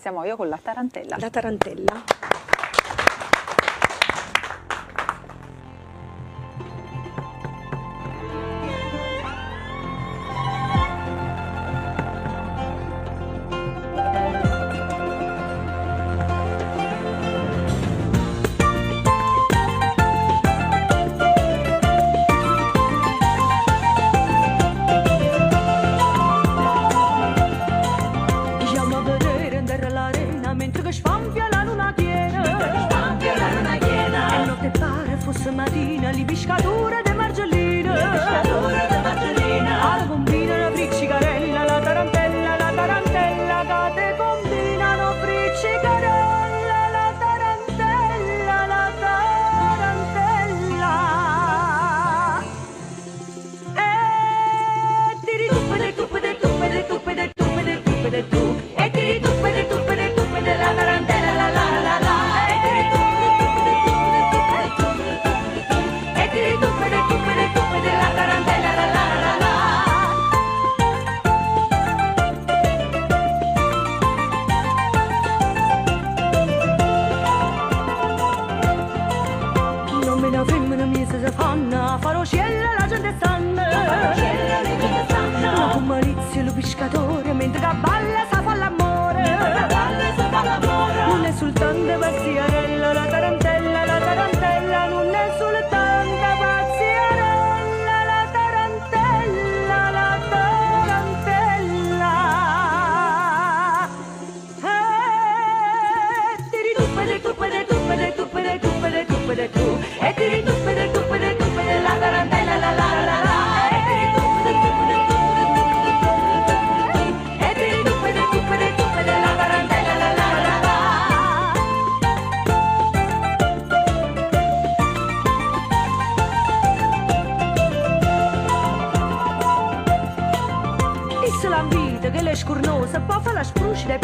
Alessia Moio con La Tarantella. La Tarantella. Mentre che sfanfia la luna piena, e notte pare fosse mattina, li pescature de margellina, alla bombina una friccicarella, la tarantella che te combinano friccicarella, la tarantella, e tiri tuppe de tuppe de tuppe de tuppe de tuppe de tuppe de tu, e tiri tuppe de tuppe de tuppe de la tarantella, la la la la, e tiri tuppe de tuppe de tuppe de tuppe de tuppe de tu, e tiri tuppe de tuppe de tuppe de la tarantella, la la la la. Non me ne femmina mi si fanno, farò cielo la gente stanno, con malizia lo pescatore, mentre che balla sa fa l'amore, non è soltanto pazziarella, la tarantella, non è soltanto pazziarella, la tarantella, tiri tuppe de tuppe de tuppe de tuppe de tuppe de tuppe de tu, e tiri tuppe de tuppe de tuppe de la tarantella, la la la la, e tiri tuppe de tuppe de tuppe de tuppe de tuppe de tuppe de tu, e tiri tuppe de tuppe de tuppe de la tarantella, la la la la. Disse la vita che le scornose, poi fa la spruscia e